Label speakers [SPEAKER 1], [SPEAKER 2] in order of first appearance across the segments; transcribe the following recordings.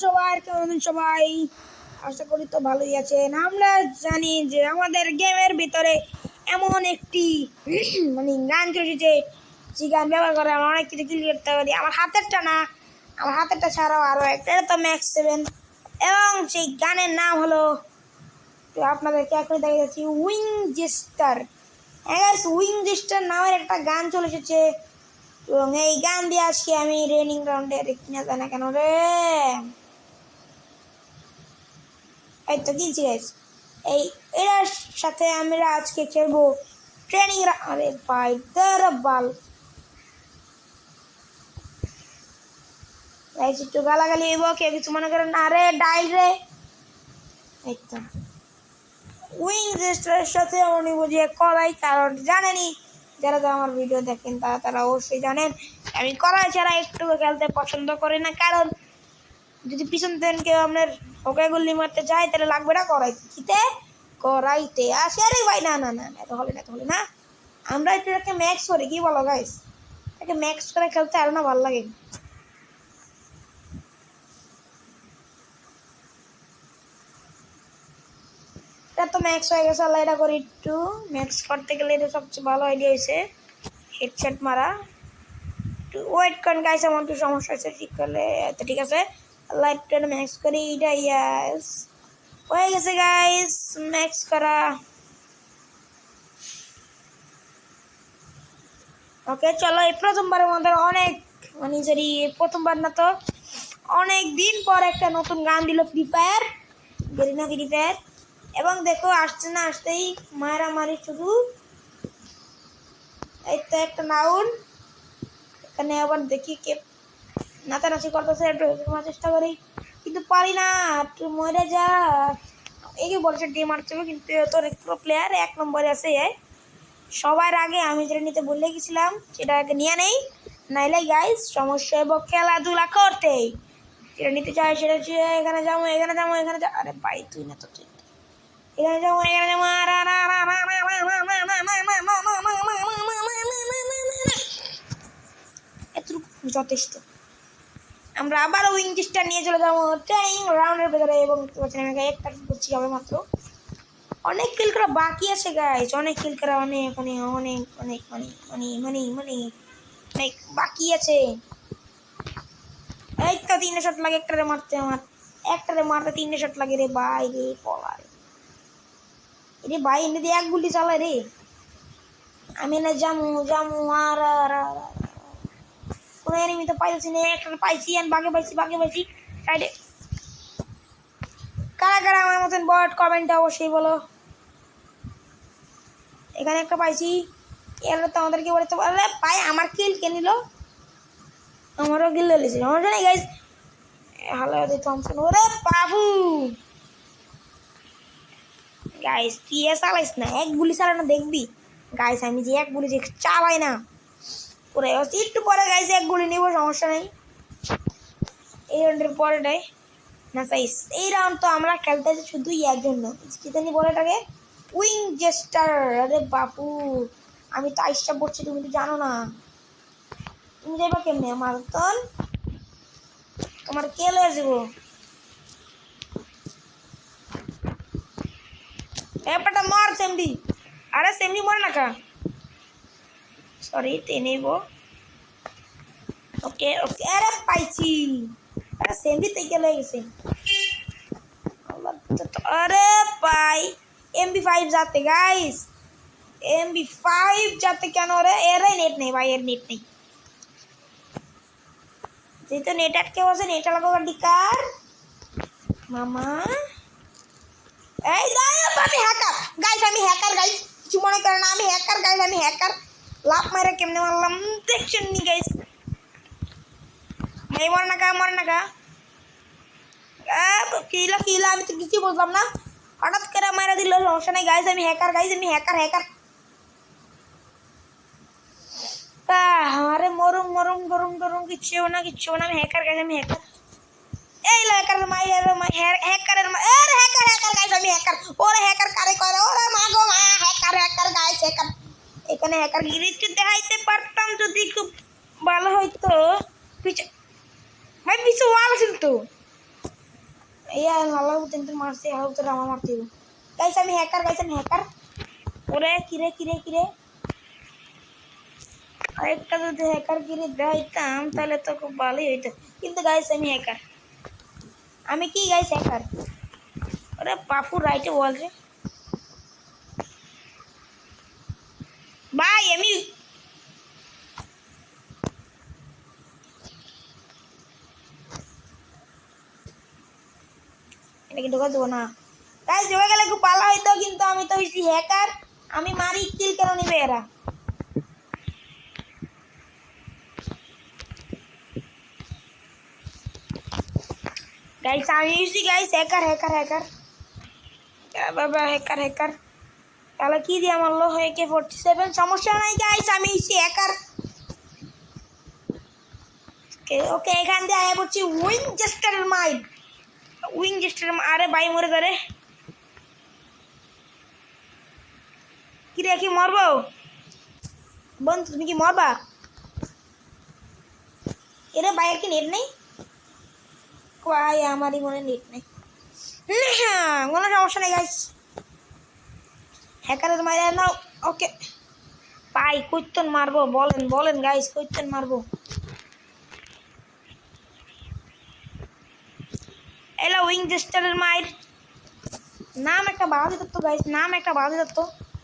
[SPEAKER 1] সবাই কেমন সবাই আশা করি তো ভালোই আছেন। আমরা জানি যে আমাদের গেমের ভিতরে এমন একটি গান চলছে যে গান ব্যবহার করে আমরা অনেক কিছু ক্লিয়ার করতে পারি। আমার হাতেরটা ছাড়াও আরও একটা, এটা তো ম্যাক্স 7 এবং সেই গানের নাম হলো, তো আপনাদেরকে এখন দেখে যাচ্ছি, উইনচেস্টার। উইনচেস্টার নামের একটা গান চলে এসেছে এবং এই গান দিয়ে আজকে আমি রেনিং গ্রাউন্ডে কিনা যায় না কেন রে, এই তো কিনছি গাইস। এটার সাথে আমরা আজকে খেলবো ট্রেনিং। আরে ভাই বাল গাইস, একটু গালাগালি হইব, কেউ কিছু মনে করেন না রে, ডাইল রে। এই তো উইনচেস্টারের সাথে আমি বুঝিয়ে করাই, কারণ জানেনই যারা তো আমার ভিডিও দেখেন তারা অবশ্যই জানেন আমি করাই ছাড়া একটু খেলতে পছন্দ করি না, কারণ যদি পিছন থেকে কেউ আপনার ওকে গুল্লি মারতে চায় তাহলে লাগবে না করাইতে আসে। আরে ভাই না না না, এত হলে না, আমরা এটাকে ম্যাক্স করি, কি বলো গাইস? এটাকে ম্যাক্স করে খেলতে আরো না ভালো লাগে। এটা তো ম্যাক্স হয়ে গেছে, আল্লাহ এটা করি একটু ম্যাক্স করতে গেলে এটা সবচেয়ে ভালো আইডিয়া হয়েছে হেডশট মারা। একটু ওয়েট করেন গাইস, আমার একটু সমস্যা হয়েছে, ঠিক করলে তো ঠিক আছে। আল্লাহ একটু ম্যাক্স করি, এটা ইয়াস হয়ে গেছে গাইস, ম্যাক্স করা। ওকে চলো, এই প্রথমবারের মধ্যে অনেক সরি প্রথমবার না তো অনেক দিন পর একটা নতুন গান দিল free fire, Garena free fire. এবং দেখো আসছে না আসতেই মারামারি শুধু। এই তো একটা নাউন, এখানে আবার দেখি কে নাচানাচি করতেছে, একটু চেষ্টা করি কিন্তু পারি না, একটু মরে যা। এই বলছে ডিম মারতে হবে, কিন্তু তোর পুরো প্লেয়ার 1 নম্বরে আছে। সবার আগে আমি যেটা নিতে ভুলে গেছিলাম সেটা আগে নিয়ে নেই, নাইলে গাইস সমস্যা এবং খেলাধুলা করতেই যেটা নিতে চাই সেটা হচ্ছে এখানে যাবো আরে ভাই তুই না তো তুই এখানে যাবো এতটুকু যথেষ্ট। আমরা আবার উইংচেস্টার নিয়ে চলে যাবো ট্রেনিং রাউন্ডের ভেতরে এবং আমি একটা করছি হবে মাত্র, অনেক কিল করা বাকি আছে গাইস, অনেক কিল করা অনেক অনেক অনেক অনেক অনেক বাকি আছে। এই তো 3 শট লাগে একটারে মারতে, আমার একটারে মারতে 3 শট লাগে রে ভাই রে পলার রে ভাই, এনে দিয়ে এক গুলি চালায় রে। আমি না জামু আর কোনো এনিমি তো পাইছি না, একটা পাইছি আর বাগে পাইছি সাইডে। কারা আমার মতন বট কমেন্টে অবশ্যই বলো। এখানে একটা পাইছি, এরা তো আমাদেরকে বলতে পারলে ভাই আমার কিল কে নিল, আমারও কিল লেগেছিল আমার জানি গাইস। হ্যালো থমসন, ওরে বাবু গাইস তুই চালাইস না, এক গুলি চালানো দেখবি গাইস, আমি যে এক গুলি যে চালাই না পুরো একটু পরে গাইস এক গুলি নিব, সমস্যা নেই। এই রাউন্ডের পরেটাই না চাইস, এই রাউন্ড তো আমরা খেলতে শুধু ইয়ার জন্য, কি জানি বলে এটাকে, উইনচেস্টার। আরে বাপু আমি তো আইসটা পড়ছি, তুমি তো জানো না, তুমি যাইবা কেমনে আমার তন, তোমার কে লয়ে যাবো এপাটা মার সেমডি। আরে সেমডি মরে না কা, সরি তে নেব। ওকে আরে পাইছি, আরে সেমডি তে কে লয়ে গেছে। আরে ভাই MP5 যাতে গাইস, MP5 যাতে কেন রে, এর নেট নেই ভাই, এর নেট নেই, যেহেতু নেট আটকে বসে নেট লাগাবো ডিকার মামা। এই আমি হ্যাকার গাইস, গাইস কিছু মনে করে না, আমি হ্যাকার গাইস, আমি হ্যাকার। লাভ মারে কেমনে মারলাম দেখছেন নি গাইস, এই মরে না কা কিলা আমি তো কিছু বললাম না, হঠাৎ করে মারা দিল, সমস্যা নেই গাইস, আমি হ্যাকার গাইস, আমি হ্যাকার। আরে মরুম কিচ্ছু না, আমি হ্যাকার গাইস, আমি হ্যাকার। এই হ্যাকার হ্যাকারের গাইস, আমি হ্যাকার। ওরে হ্যাকার কারে করে, ওরে মা গো মা, হ্যাকার গাইস, হ্যাকার। এখানে হ্যাকার গিরিটি দেখাইতে পারতাম যদি খুব ভালো হইতো। ভাই পিছু ওয়াল কিন্তু এই আল্লাহ কিন্তু মারছে আল্লাহ তো আমার মারতে দিব গাইস আমি হ্যাকার ওরে কিরে কিরে কিরে আরেকটা যদি হ্যাকার কিনে দিতাম তাহলে তো খুব ভালোই হইতো কিন্তু গাইস আমি হ্যাকার আমি কি গাইস হ্যাকার ওরে পাপু রাইটে বল রে ভাই আমি এটা কি ঢোকা দেবো না গাইস ঢোকা গেলে খুব ভালো হইতো কিন্তু আমি তো হইছি হ্যাকার আমি মারি কিল কেন নিবে এরা গাইস আমি হইছি গাইস হ্যাকার বাবা হ্যাকার তাহলে কি দিয়ে মারলো AK 47 সমস্যা নাই গাইস আমি হইছি হ্যাকার ওকে এখান দিয়ে আয়া পড়ছি উইনচেস্টারের মাইক আরে ভাই মরে করে কি রে কি মরবো বন্ধু তুমি কি মরবা এরে ভাইয়ের কি নেট নেই ভাই আমারই মনে নেট নেই কোনো সমস্যা নেই গাইস হ্যাকারের মাইরা নাও ওকে ভাই কইতন মারবো বলেন গাইস কইতন মারবো এলা উইনচেস্টারের মাইর নাম একটা বাজে তত্ত্ব গাইস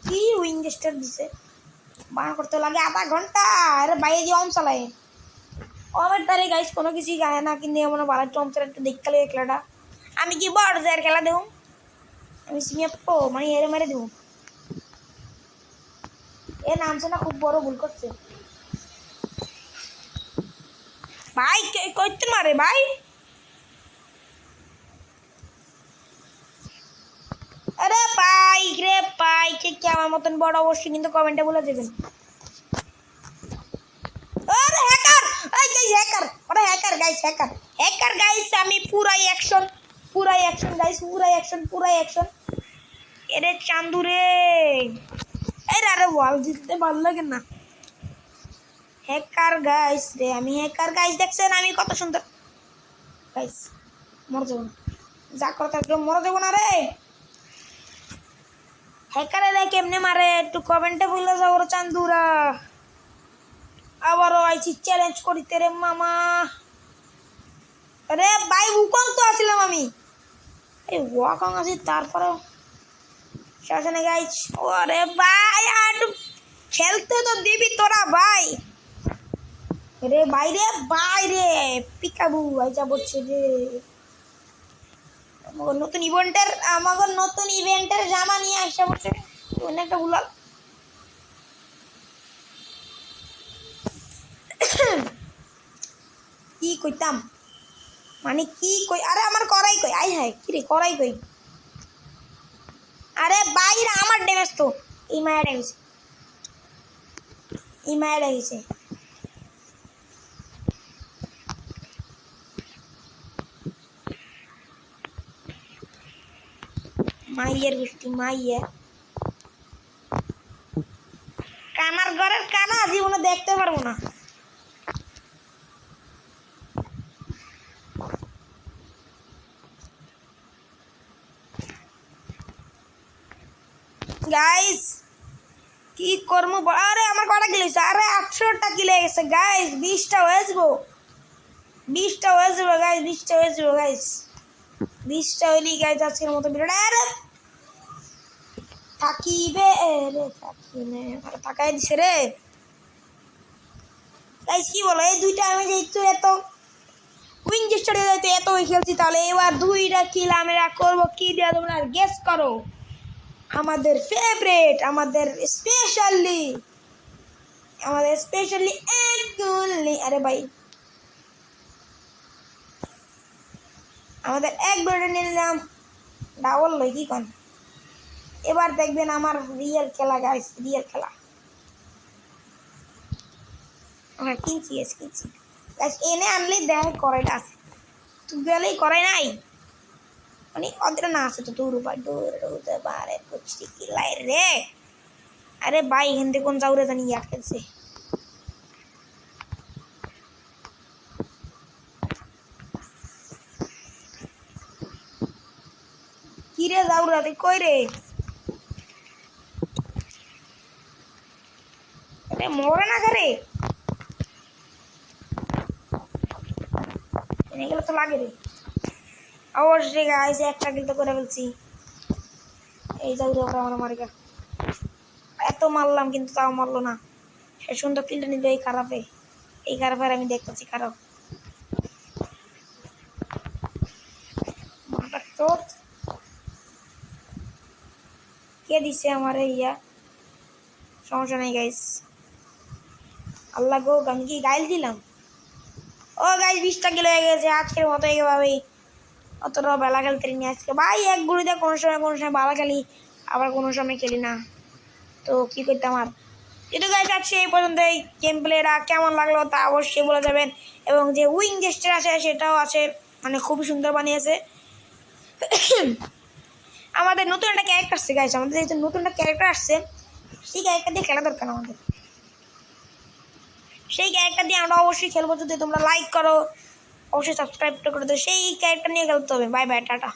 [SPEAKER 1] কি উইনচেস্টার দিছে বান করতে লাগে আধা ঘন্টা আরে বাইরে দিয়ে অম চালায় আমার তারে গাইস কোনো কিছুই গায় না কিন্তু এমন ভালো টম চালা একটু দেখতে লাগে খেলাটা আমি কি বড় যার খেলা দেবো আমি সিমিয়াপ্পো মানে এরে মেরে দেবো এ নামছে না খুব বড় ভুল করছে ভাই কইতে মারে ভাই আরে ভাই রে ভাই কে আমার মতন বড় অবশ্যই কিন্তু কমেন্টে বলে দেবেন আরে হ্যাকার এই গাইস হ্যাকার হ্যাকার গাইস আমি পুরাই অ্যাকশন গাইস পুরাই অ্যাকশন এরে চান্দু রে আরে ওয়াল জিততে ভালো লাগে না হ্যাকার গাইস রে আমি হ্যাকার গাইস দেখছেন আমি কত সুন্দর গাইস মরে যাবো না যা করতে মরে যাবো না রে হ্যাকারে কেমনে মারে একটু কমেন্টে বলে যাও রে চান্দুরা আবারও আইছি চ্যালেঞ্জ করিতে রে মামা আরে ভাই উকং তো আসলাম আমি এই ওয়াকং আছি তারপরে শাসনে গাইছ ওরে ভাই আর খেলতে তো দিবি তোরা ভাই রে পিকাবু আইজা বলছে রে আমাদের নতুন ইভেন্টের জামা নিয়ে আসা বলছে অনেক একটা ভুলাল কি কইতাম মানে কি কই আরে আমার করাই কই আই হাই কি রে করাই কই আরে বাইরে আমার ড্যামেজ তো এই মায়েরা গেছে মাইয়ের গোষ্ঠী কানার ঘরের কানা জীবনে দেখতে পারবো না গাইস কি করবো আরে আমার কটা কিল হয়েছে আরে 800টা কিলে গেছে গাইস 20টা হয়ে যাবো গাইস 20টা হইলেই গাইস আজকের মতো ভিডিওটা আরে থাকিবে রে থাকিনে আর তাকাই দিছে রে গাইস কি বলো এই দুইটা আমি যেহেতু এত উইনচেস্টারে যাইতে এত খেলছি তাহলে এবার 2টা কিল আমরা করবো কি দিয়ে তোমরা গেস করো আমাদের ফেভারিট আমাদের স্পেশালি একগুলি আরে ভাই আমাদের এক বেড়ে নিলাম ডাবল লই কি কোন এবার দেখবেন আমার রিয়েল খেলা গাইস কিনছি গাইস এনে আনলে দেখ করাইটা আছে তুই গেলেই করাই নাই মানে ওদের না আছে তো দূর দৌড়তে পারে কুচি কিলাই রে আরে ভাই এখান থেকে কোন যাও রে জানি আটকেছে কি রে জাউরা তুই কই রে? আরে মরে না করে এগুলো তো লাগে রে। অবশ্যই গাইস একটা কিল তো করে ফেলছি। এই জাউরা ওরা আমার মারে গা। এত মারলাম কিন্তু তাও মারলো না। সে সুন্দর কিলটা নিল এই খারাপে। এই খারাপের আমি দেখতেছি খারাপ মারটা চোট কে দিছে আমার ইয়া। সমস্যা নাই গাইস। আল্লাহ গো আমি কি গাইল দিলাম? ও গাইস 20টা কিলো হয়ে গেছে আজকের মতো এইভাবেই। অতটা বেলা খেলতে নিয়ে আজকে ভাই এক গুলিতে কোনো সময় ভালো খেলি আবার কোনো সময় খেলি না। তো কি করতাম আর। যেটা গাইস আজকে এই পর্যন্ত এই গেম প্লেটা কেমন লাগলো তা অবশ্যই বলে যাবেন। এবং যে উইং জেস্টার আছে সেটাও আছে, মানে খুবই সুন্দর বানিয়েছে। আমাদের নতুন একটা ক্যারেক্টার আসছে গাইস, আমাদের যেহেতু নতুন একটা ক্যারেক্টার আসছে সেই ক্যারেক্টার দিয়ে খেলা দরকার আমাদের। সেই ক্যারেক্টার দিয়ে আমরা অবশ্যই খেলবো, যদি তোমরা লাইক করো অবশ্যই সাবস্ক্রাইব করে দাও। সেই ক্যারেক্টার নিয়ে খেলতে হবে। Bye bye, tata.